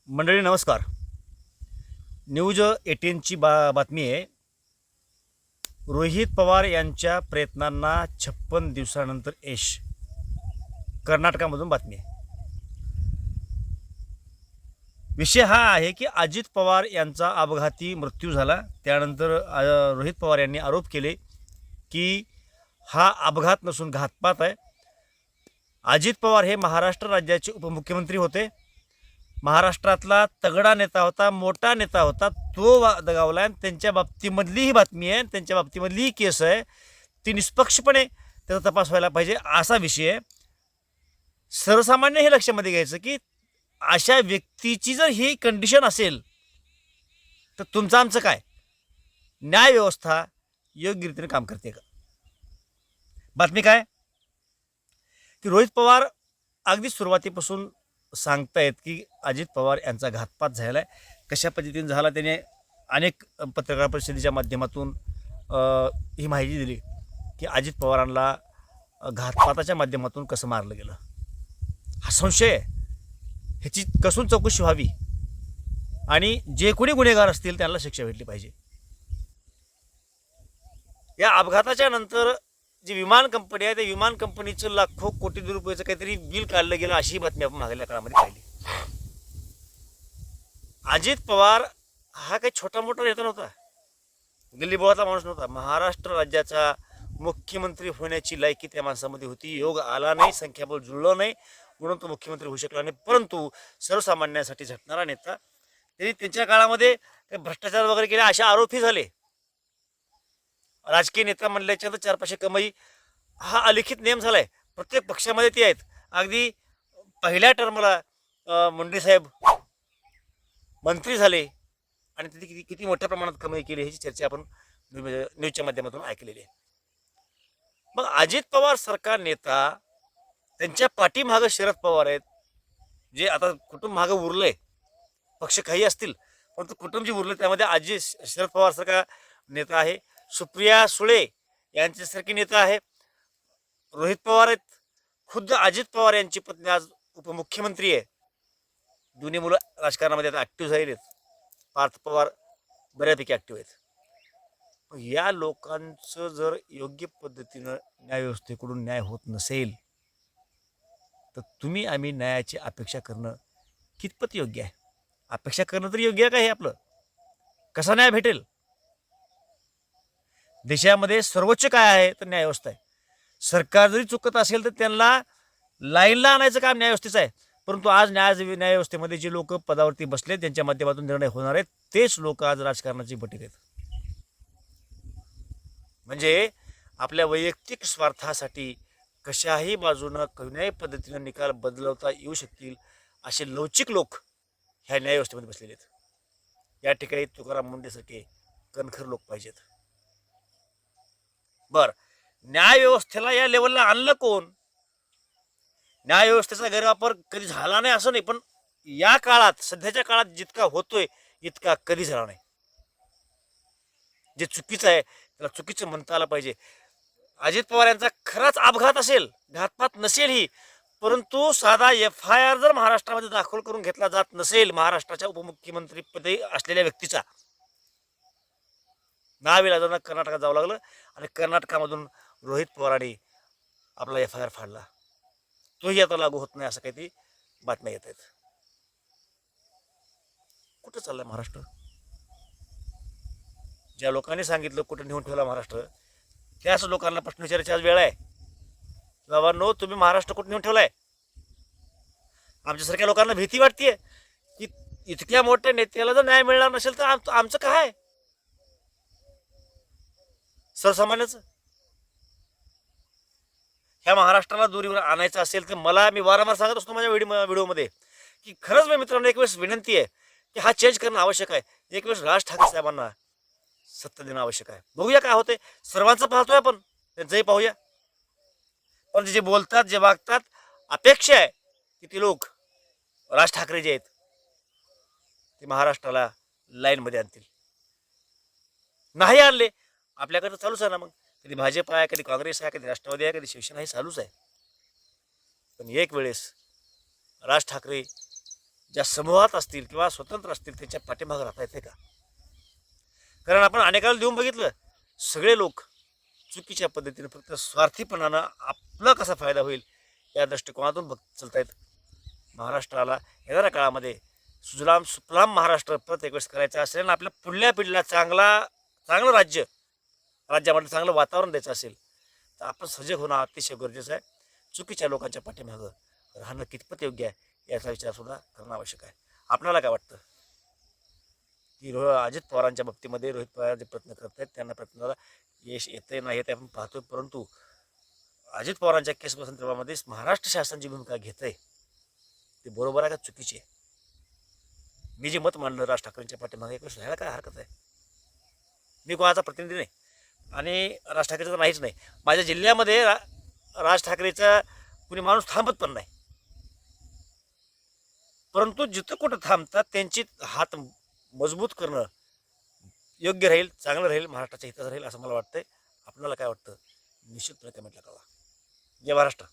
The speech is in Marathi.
मंडळी नमस्कार. न्यूज 18ची बातमी आहे. रोहित पवार यांच्या प्रयत्नांना 56 दिवसानंतर यश. कर्नाटकामधून बातमी आहे. विषय हा आहे की अजित पवार यांचा अपघाती मृत्यू झाला. त्यानंतर रोहित पवार यांनी आरोप केले की हा अपघात नसून घातपात आहे. अजित पवार हे महाराष्ट्र राज्याचे उपमुख्यमंत्री होते. महाराष्ट्रातला तगडा नेता होता, मोठा नेता होता, तो दगावला आहे. त्यांच्या बाबतीमधली ही बातमी आहे, त्यांच्या बाबतीमधली ही केस आहे, ती निष्पक्षपणे त्याचा तपास व्हायला पाहिजे असा विषय आहे. सर्वसामान्य हे लक्षामध्ये घ्यायचं की अशा व्यक्तीची जर ही कंडिशन असेल तर तुमचं आमचं काय? न्यायव्यवस्था योग्य रीतीने काम करते का? बातमी काय की रोहित पवार अगदी सुरुवातीपासून सांगतायत की अजित पवार यांचा घातपात झाला आहे. कशा पद्धतीने झाला त्याने अनेक पत्रकार परिषदेच्या माध्यमातून ही माहिती दिली की अजित पवारांना घातपाताच्या माध्यमातून कसं मारलं गेलं. हा संशय आहे, ह्याची कसून चौकशी व्हावी आणि जे कोणी गुन्हेगार असतील त्यांना शिक्षा भेटली पाहिजे. या अपघाताच्या नंतर जी विमान कंपनी आहे त्या विमान कंपनीचं लाखो कोटी रुपयाचं काहीतरी बिल काढलं गेलं अशी बातमी आपण मागल्या काळामध्ये पाहिली. अजित पवार हा काही छोटा मोठा नेता नव्हता, गल्लीबोळातला माणूस नव्हता. महाराष्ट्र राज्याचा मुख्यमंत्री होण्याची लायकी त्या माणसामध्ये होती. योग आला नाही, संख्याबळ जुळलं नाही म्हणून तो मुख्यमंत्री होऊ शकला नाही. परंतु सर्वसामान्यांसाठी झटणारा नेता. त्यांनी त्यांच्या काळामध्ये भ्रष्टाचार वगैरे केले असे आरोपही झाले. राजकीय नेता म्हणल्याच्या तर 4 पैसे कमाई हा अलिखित नियम झालाय. प्रत्येक पक्षामध्ये ते आहेत. अगदी पहिल्या टर्मला मुंडे साहेब मंत्री झाले आणि तिथे किती मोठ्या प्रमाणात कमाई केली ह्याची चर्चा आपण न्यूजच्या माध्यमातून ऐकलेली आहे. मग अजित पवार सरकार नेता, त्यांच्या पाठीमागं शरद पवार आहेत, जे आता कुटुंब मागं उरलंय. पक्ष काही असतील परंतु कुटुंब जे उरलं त्यामध्ये शरद पवार सारखा नेता आहे. सुप्रिया सुळे यांच्यासारखी नेता आहे. रोहित पवार आहेत. खुद्द अजित पवार यांची पत्नी आज उपमुख्यमंत्री आहे. दोन्ही मुलं राजकारणामध्ये आता ॲक्टिव्ह झालेली आहेत. पार्थ पवार बऱ्यापैकी ॲक्टिव्ह आहेत. या लोकांचं जर योग्य पद्धतीनं न्यायव्यवस्थेकडून न्याय होत नसेल तर तुम्ही आम्ही न्यायाची अपेक्षा करणं कितपत योग्य आहे? अपेक्षा करणं तरी योग्य आहे का? हे आपलं कसा न्याय भेटेल? देशामध्ये सर्वोच्च काय आहे तर न्यायव्यवस्था आहे. सरकार जरी चुकत असेल तर त्यांना लाईनला आणायचं काम न्यायव्यवस्थेचं आहे. परंतु आज न्यायव्यवस्थेमध्ये जे लोक पदावरती बसले त्यांच्या माध्यमातून निर्णय होणार आहेत तेच लोक आज राजकारणाची बटीक आहेत. म्हणजे आपल्या वैयक्तिक स्वार्थासाठी कशाही बाजूनं कोण्याही पद्धतीनं निकाल बदलवता येऊ शकतील असे लवचिक लोक ह्या न्यायव्यवस्थेमध्ये बसलेले आहेत. या ठिकाणी तुकाराम मुंडेसारखे कणखर लोक पाहिजेत. बर, न्यायव्यवस्थेला या लेवलला आणलं कोण? न्यायव्यवस्थेचा गैरवापर कधी झाला नाही असं नाही, पण या काळात सध्याच्या काळात जितका होतोय इतका कधी झाला नाही. जे चुकीचं आहे त्याला चुकीचं म्हणता आलं पाहिजे. अजित पवार यांचा खराच अपघात असेल, घातपात नसेल ही, परंतु साधा FIR जर महाराष्ट्रामध्ये दाखल करून घेतला जात नसेल महाराष्ट्राच्या उपमुख्यमंत्रीपदी असलेल्या व्यक्तीचा, नाविलाजानं कर्नाटकात जावं लागलं आणि कर्नाटकामधून रोहित पवारांनी आपला FIR फाडला. तोही आता लागू होत नाही असं काही बातम्या येत आहेत. कुठं चाललंय महाराष्ट्र? ज्या लोकांनी सांगितलं कुठं नेऊन ठेवला महाराष्ट्र, त्याच लोकांना प्रश्न विचारायची आज वेळ आहे. बाबांनो, तुम्ही महाराष्ट्र कुठं नेऊन ठेवलाय? आमच्यासारख्या लोकांना भीती वाटतेय की इतक्या मोठ्या नेत्याला जर न्याय मिळणार नसेल तर आमचं काय? सर्वसामान्याचं ह्या महाराष्ट्राला दूरीवर आणायचं असेल तर मी वारंवार सांगत असतो माझ्या व्हिडिओमध्ये की खरंच मी मित्रांनो एक वेळेस विनंती आहे की हा चेंज करणं आवश्यक आहे. एक वेळेस राज ठाकरे साहेबांना सत्ता देणं आवश्यक आहे. बघूया काय होते. सर्वांचं पाहतोय आपण, त्यांचंही पाहूया. पण जे बोलतात, जे वागतात, अपेक्षा आहे की ते लोक राज ठाकरे जे आहेत ते महाराष्ट्राला लाईनमध्ये आणतील. नाही आणले, आपल्याकडे चालूच आहे ना. मग कधी भाजप आहे, कधी काँग्रेस आहे, कधी राष्ट्रवादी आहे, कधी शिवसेना, हे चालूच आहे. पण एक वेळेस राज ठाकरे ज्या समूहात असतील किंवा स्वतंत्र असतील त्याच्या पाठीमागं राहता येते का? कारण आपण अनेकाला देऊन बघितलं, सगळे लोक चुकीच्या पद्धतीने फक्त स्वार्थीपणानं आपला कसा फायदा होईल या दृष्टिकोनातून चालतायत. महाराष्ट्राला येणाऱ्या काळामध्ये सुजलाम सुफलाम महाराष्ट्र प्रत्येक वेळेस करायचं असेल आणि आपल्या पुढल्या पिढीला चांगलं राज्यामध्ये चांगलं वातावरण द्यायचं असेल तर आपण सजग होणं अतिशय गरजेचं आहे. चुकीच्या लोकांच्या पाठीमागं राहणं कितपत योग्य आहे याचा विचारसुद्धा करणं आवश्यक आहे. आपल्याला काय वाटतं की अजित पवारांच्या बाबतीमध्ये रोहित पवार जे प्रयत्न करत आहेत त्यांना प्रयत्नाला यश येते नाही ते आपण पाहतोय, परंतु अजित पवारांच्या केस संदर्भामध्ये महाराष्ट्र शासन जी भूमिका घेत आहे ते बरोबर आहे का चुकीची आहे? मी जे मत मांडलं राज ठाकरेंच्या पाठीमागे एक राहायला काय हरकत आहे? मी कोणाचा प्रतिनिधी नाही आणि राज ठाकरेचा नाहीच नाही. माझ्या जिल्ह्यामध्ये राज ठाकरेचा कुणी माणूस थांबत पण नाही, परंतु जिथं कुठं थांबतात त्यांची हात मजबूत करणं योग्य राहील, चांगलं राहील, महाराष्ट्राच्या हिताचं राहील असं मला वाटतंय. आपल्याला काय वाटतं निश्चितपणे कमेंटला कळवा. जय महाराष्ट्र.